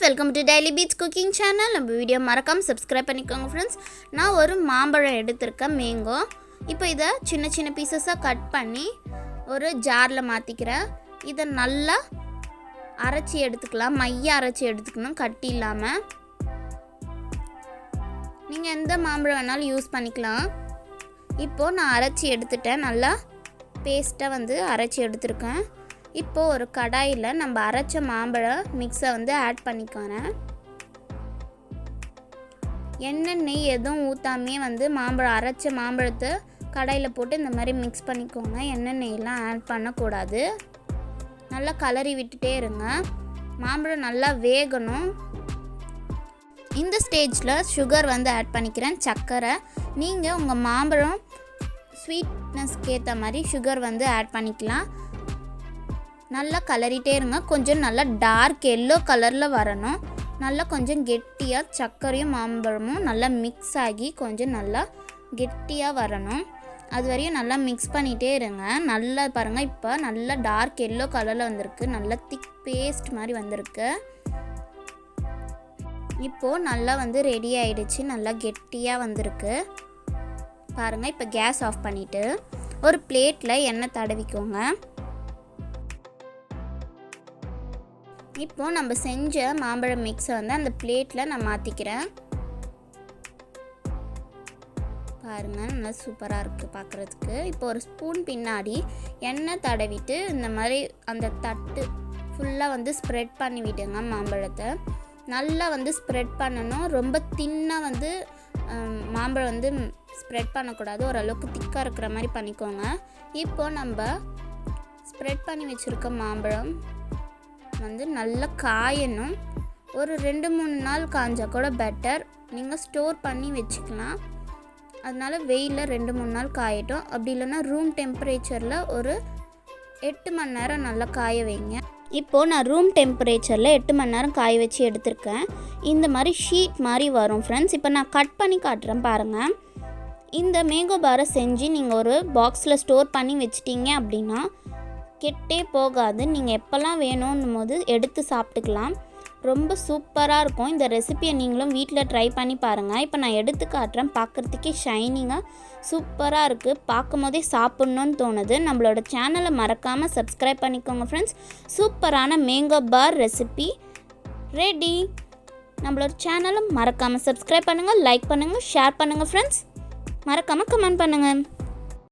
Welcome to daily beats cooking channel. நம்ம video மறக்காமல் subscribe பண்ணிக்கோங்க ஃப்ரெண்ட்ஸ். நான் ஒரு மாம்பழம் எடுத்திருக்கேன், மேங்கோ. இப்போ இதை சின்ன சின்ன பீசஸாக கட் பண்ணி ஒரு ஜாரில் மாற்றிக்கிறேன். இதை நல்லா அரைச்சி எடுத்துக்கலாம், மைய அரைச்சி எடுத்துக்கணும், கட்டி இல்லாமல். நீங்கள் எந்த மாம்பழம் வேணாலும் யூஸ் பண்ணிக்கலாம். இப்போது நான் அரைச்சி எடுத்துட்டேன், நல்லா பேஸ்ட்டாக அரைச்சி எடுத்துருக்கேன். இப்போது ஒரு கடாயில் நம்ம அரைச்ச மாம்பழம் மிக்ஸை ஆட் பண்ணிக்கிறேன். எண்ணெய் நெய் எதுவும் ஊற்றாமே மாம்பழம் அரைச்ச மாம்பழத்தை கடாயில் போட்டு இந்த மாதிரி மிக்ஸ் பண்ணிக்கோங்க. எண்ணெய் நெய்லாம் ஆட் பண்ணக்கூடாது. நல்லா கலரி விட்டுட்டே இருங்க. மாம்பழம் நல்லா வேகணும். இந்த ஸ்டேஜில் சுகர் ஆட் பண்ணிக்கிறேன், சர்க்கரை. நீங்கள் உங்கள் மாம்பழம் ஸ்வீட்னஸ்க்கு ஏற்ற மாதிரி சுகர் ஆட் பண்ணிக்கலாம். நல்லா கலரிட்டே இருங்க. கொஞ்சம் நல்லா டார்க் எல்லோ கலரில் வரணும். நல்லா கொஞ்சம் கெட்டியாக சர்க்கரையும் மாம்பழமும் நல்லா மிக்ஸ் ஆகி கொஞ்சம் நல்லா கெட்டியாக வரணும். அது வரையும் நல்லா மிக்ஸ் பண்ணிகிட்டே இருங்க. நல்லா பாருங்கள், இப்போ நல்லா டார்க் எல்லோ கலரில் வந்திருக்கு. நல்லா திக் பேஸ்ட் மாதிரி வந்திருக்கு. இப்போது நல்லா ரெடி ஆகிடுச்சு. நல்லா கெட்டியாக வந்திருக்கு பாருங்கள். இப்போ கேஸ் ஆஃப் பண்ணிவிட்டு ஒரு பிளேட்டில் எண்ணெய் தடவிக்கோங்க. இப்போது நம்ம செஞ்ச மாம்பழம் மிக்ஸை அந்த பிளேட்டில் நான் மாற்றிக்கிறேன். பாருங்கள், நல்லா சூப்பராக இருக்குது பார்க்குறதுக்கு. இப்போ ஒரு ஸ்பூன் பின்னாடி எண்ணெய் தடவிட்டு இந்த மாதிரி அந்த தட்டு ஃபுல்லாக ஸ்ப்ரெட் பண்ணி விடுங்க. மாம்பழத்தை நல்லா ஸ்ப்ரெட் பண்ணணும். ரொம்ப தின்னாக மாம்பழம் ஸ்ப்ரெட் பண்ணக்கூடாது. ஓரளவுக்கு திக்காக இருக்கிற மாதிரி பண்ணிக்கோங்க. இப்போது நம்ம ஸ்ப்ரெட் பண்ணி வச்சுருக்க மாம்பழம் நல்லா காயணும். ஒரு 2-3 நாள் காஞ்சா கூட பெட்டர். நீங்கள் ஸ்டோர் பண்ணி வச்சுக்கலாம். அதனால் வெயிலில் 2-3 நாள் காயட்டும். அப்படி இல்லைன்னா ரூம் டெம்பரேச்சரில் ஒரு 8 மணி நேரம் நல்லா காய வைங்க. இப்போது நான் ரூம் டெம்பரேச்சரில் 8 மணி நேரம் காய வச்சு எடுத்திருக்கேன். இந்த மாதிரி ஷீட் மாதிரி வரும் ஃப்ரெண்ட்ஸ். இப்போ நான் கட் பண்ணி காட்டுறேன் பாருங்கள். இந்த மேங்கோ பாரை செஞ்சு நீங்கள் ஒரு பாக்ஸில் ஸ்டோர் பண்ணி வச்சிட்டிங்க அப்படின்னா கெட்டே போகாது. நீங்கள் எப்போல்லாம் வேணும்னும் போது எடுத்து சாப்பிட்டுக்கலாம். ரொம்ப சூப்பராக இருக்கும். இந்த ரெசிபியை நீங்களும் வீட்டில் ட்ரை பண்ணி பாருங்கள். இப்போ நான் எடுத்து காட்டுறேன். பார்க்குறதுக்கே ஷைனிங்காக சூப்பராக இருக்குது. பார்க்கும் போதே சாப்பிட்ணுன்னு தோணுது. நம்மளோட சேனலை மறக்காமல் சப்ஸ்கிரைப் பண்ணிக்கோங்க ஃப்ரெண்ட்ஸ். சூப்பரான மேங்கோ பார் ரெசிபி ரெடி. நம்மளோட சேனலை மறக்காமல் சப்ஸ்கிரைப் பண்ணுங்கள், லைக் பண்ணுங்கள், ஷேர் பண்ணுங்கள் ஃப்ரெண்ட்ஸ். மறக்காமல் கமெண்ட் பண்ணுங்கள்.